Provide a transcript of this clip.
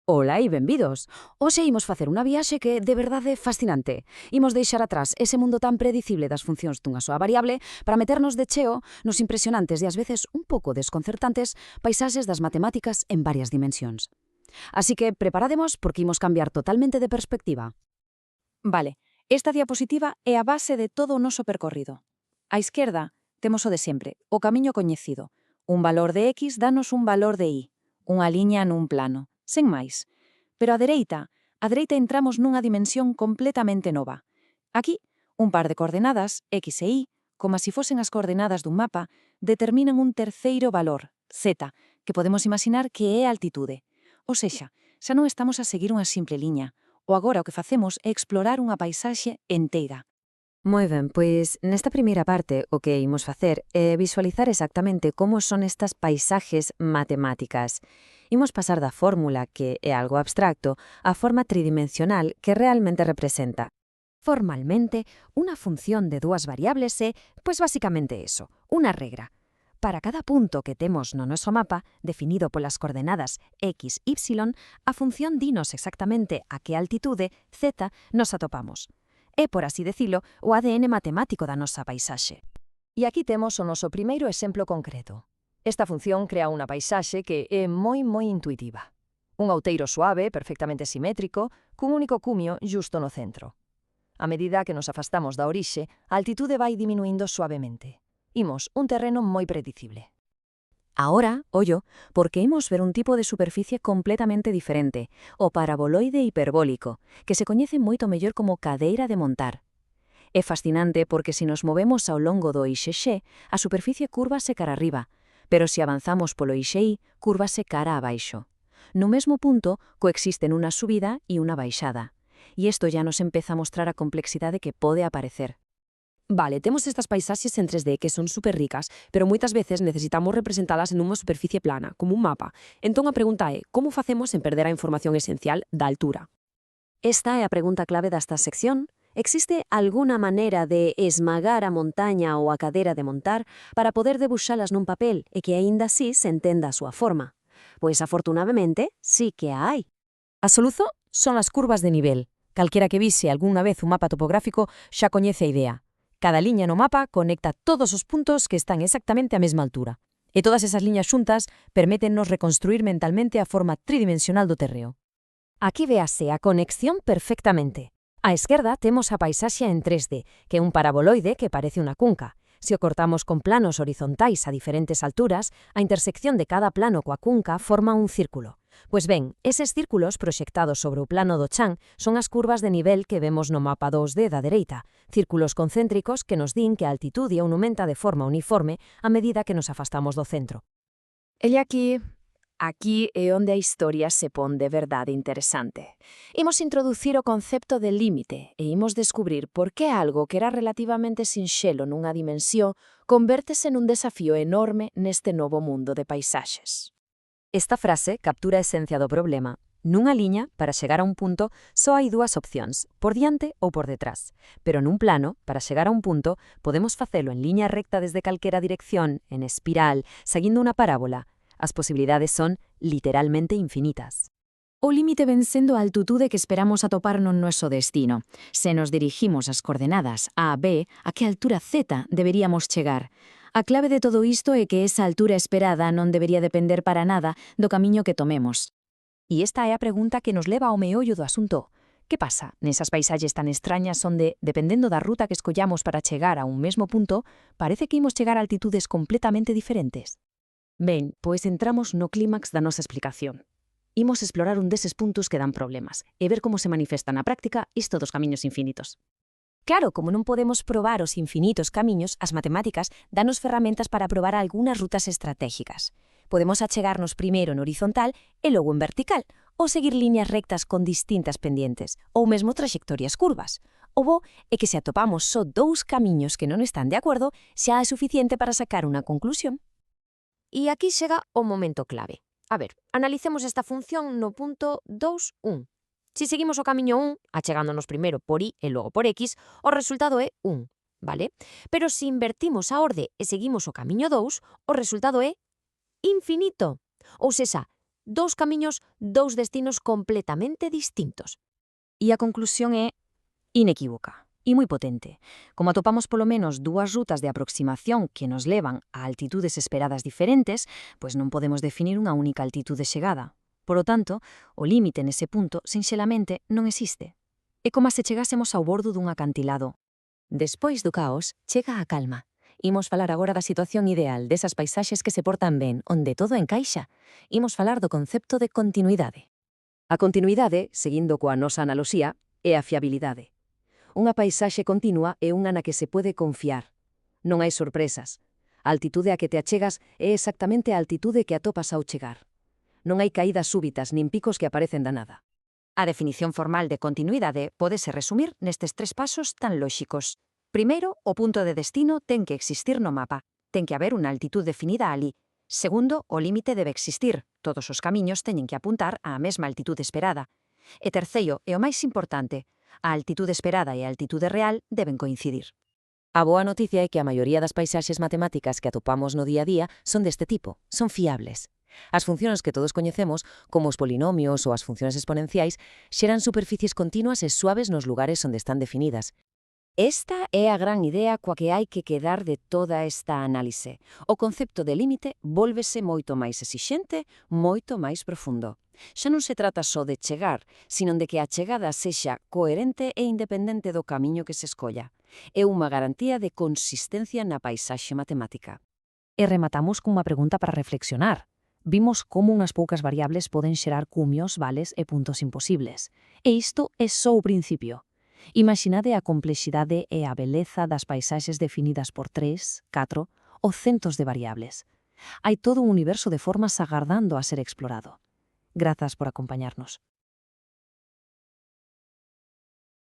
Ola e benvidos. Hoxe imos facer unha viaxe que de verdade é fascinante. Imos deixar atrás ese mundo tan predicible das funcións dunha soa variable para meternos de cheo nos impresionantes e ás veces un pouco desconcertantes paisaxes das matemáticas en varias dimensións. Así que preparademos porque imos cambiar totalmente de perspectiva. Vale, esta diapositiva é a base de todo o noso percorrido. Á esquerda temos o de sempre, o camiño coñecido. Un valor de x danos un valor de y, unha liña nun plano, sen máis. Pero á dereita entramos nunha dimensión completamente nova. Aquí, un par de coordenadas, x e y, como se fosen as coordenadas dun mapa, determinan un terceiro valor, z, que podemos imaginar que é a altitude. Ou sexa, xa non estamos a seguir unha simple liña. O agora o que facemos é explorar unha paisaxe enteira. Moi ben, pois nesta primeira parte o que imos facer é visualizar exactamente como son estas paisaxes matemáticas. Imos pasar da fórmula, que é algo abstracto, á forma tridimensional que realmente representa. Formalmente, unha función de dúas variables é, pois basicamente eso, unha regra. Para cada punto que temos no noso mapa, definido polas coordenadas x, y, a función dinos exactamente a que altitude, z, nos atopamos. É, por así decilo, o ADN matemático da nosa paisaxe. E aquí temos o noso primeiro exemplo concreto. Esta función crea unha paisaxe que é moi intuitiva. Un outeiro suave, perfectamente simétrico, cun único cumio justo no centro. A medida que nos afastamos da orixe, a altitude vai diminuindo suavemente. Imos un terreno moi predicible. Ahora, ollo, porque imos ver un tipo de superficie completamente diferente, o paraboloide hiperbólico, que se coñece moito mellor como cadeira de montar. É fascinante porque se nos movemos ao longo do eixe X, a superficie curvase cara arriba, pero se avanzamos polo eixe Y, curvase cara abaixo. No mesmo punto, coexisten unha subida e unha baixada. E isto ya nos empeza a mostrar a complexidade que pode aparecer. Vale, temos estas paisaxes en 3D que son super ricas, pero moitas veces necesitamos representalas en unha superficie plana, como un mapa. Entón a pregunta é, como facemos en perder a información esencial da altura? Esta é a pregunta clave desta sección. Existe alguna maneira de esmagar a montaña ou a cadeira de montar para poder debuxalas nun papel e que aínda así se entenda a súa forma? Pois afortunadamente, sí que a hai. A soluzo son as curvas de nivel. Calquera que vise algunha vez un mapa topográfico xa coñece a idea. Cada liña no mapa conecta todos os puntos que están exactamente á mesma altura. E todas esas liñas xuntas permétennos reconstruir mentalmente a forma tridimensional do terreo. Aquí véase a conexión perfectamente. Á esquerda temos a paisaxe en 3D, que é un paraboloide que parece unha cunca. Se o cortamos con planos horizontais a diferentes alturas, a intersección de cada plano coa cunca forma un círculo. Pois ben, eses círculos proxectados sobre o plano do chan son as curvas de nivel que vemos no mapa 2D da dereita, círculos concéntricos que nos din que a altitude aumenta de forma uniforme a medida que nos afastamos do centro. E aquí é onde a historia se pon de verdade interesante. Imos introducir o concepto de límite e imos descubrir por que algo que era relativamente sinxelo nunha dimensión convértese nun desafío enorme neste novo mundo de paisaxes. Esta frase captura a esencia do problema. Nunha liña, para chegar a un punto, só hai dúas opcións, por diante ou por detrás. Pero nun plano, para chegar a un punto, podemos facelo en liña recta desde calquera dirección, en espiral, seguindo unha parábola. As posibilidades son literalmente infinitas. O límite ven sendo a altitude que esperamos atopar no noso destino. Se nos dirigimos ás coordenadas A a B, a que altura Z deberíamos chegar? A clave de todo isto é que esa altura esperada non debería depender para nada do camiño que tomemos. E esta é a pregunta que nos leva ao meollo do asunto. Que pasa nesas paisaxes tan extrañas onde, dependendo da ruta que escollamos para chegar a un mesmo punto, parece que imos chegar a altitudes completamente diferentes? Ben, pois entramos no clímax da nosa explicación. Imos explorar un deses puntos que dan problemas e ver como se manifesta na práctica isto dos camiños infinitos. Claro, como non podemos probar os infinitos camiños, as matemáticas danos ferramentas para probar algunhas rutas estratégicas. Podemos achegarnos primeiro no horizontal e logo en vertical, ou seguir liñas rectas con distintas pendientes, ou mesmo traxectorias curvas. O bo é que se atopamos só dous camiños que non están de acordo, xa é suficiente para sacar unha conclusión. E aquí chega o momento clave. A ver, analicemos esta función no punto 2, 1. Se seguimos o camiño 1, achegándonos primeiro por y e logo por x, o resultado é 1, vale? Pero se invertimos a orde e seguimos o camiño 2, o resultado é infinito. Ou sexa, Dous camiños, dous destinos completamente distintos. E a conclusión é inequívoca e moi potente. Como atopamos polo menos dúas rutas de aproximación que nos levan a altitudes esperadas diferentes, pois non podemos definir unha única altitude chegada. Por lo tanto, o límite nese punto, sinxelamente, non existe. É como se chegásemos ao bordo dun acantilado. Despois do caos, chega a calma. Imos falar agora da situación ideal desas paisaxes que se portan ben, onde todo encaixa. Imos falar do concepto de continuidade. A continuidade, seguindo coa nosa analoxía, é a fiabilidade. Unha paisaxe continua é unha na que se pode confiar. Non hai sorpresas. A altitude a que te achegas é exactamente a altitude que atopas ao chegar. Non hai caídas súbitas nin picos que aparecen da nada. A definición formal de continuidade pódese resumir nestes 3 pasos tan lóxicos. Primeiro, o punto de destino ten que existir no mapa. Ten que haber unha altitud definida ali. Segundo, o límite debe existir. Todos os camiños teñen que apuntar á mesma altitude esperada. E terceiro, e o máis importante, a altitude esperada e a altitude real deben coincidir. A boa noticia é que a maioría das paisaxes matemáticas que atopamos no día a día son deste tipo, son fiables. As funcións que todos coñecemos, como os polinomios ou as funcións exponenciais, xeran superficies continuas e suaves nos lugares onde están definidas. Esta é a gran idea coa que hai que quedar de toda esta análise. O concepto de límite vólvese moito máis exixente, moito máis profundo. Xa non se trata só de chegar, sino de que a chegada sexa coherente e independente do camiño que se escolla. É unha garantía de consistencia na paisaxe matemática. E rematamos cunha pregunta para reflexionar. Vimos como unhas poucas variables poden xerar cumios, vales e puntos imposibles. E isto é só o principio. Imaginade a complexidade e a beleza das paisaxes definidas por 3, 4 ou centos de variables. Hai todo un universo de formas agardando a ser explorado. Grazas por acompañarnos.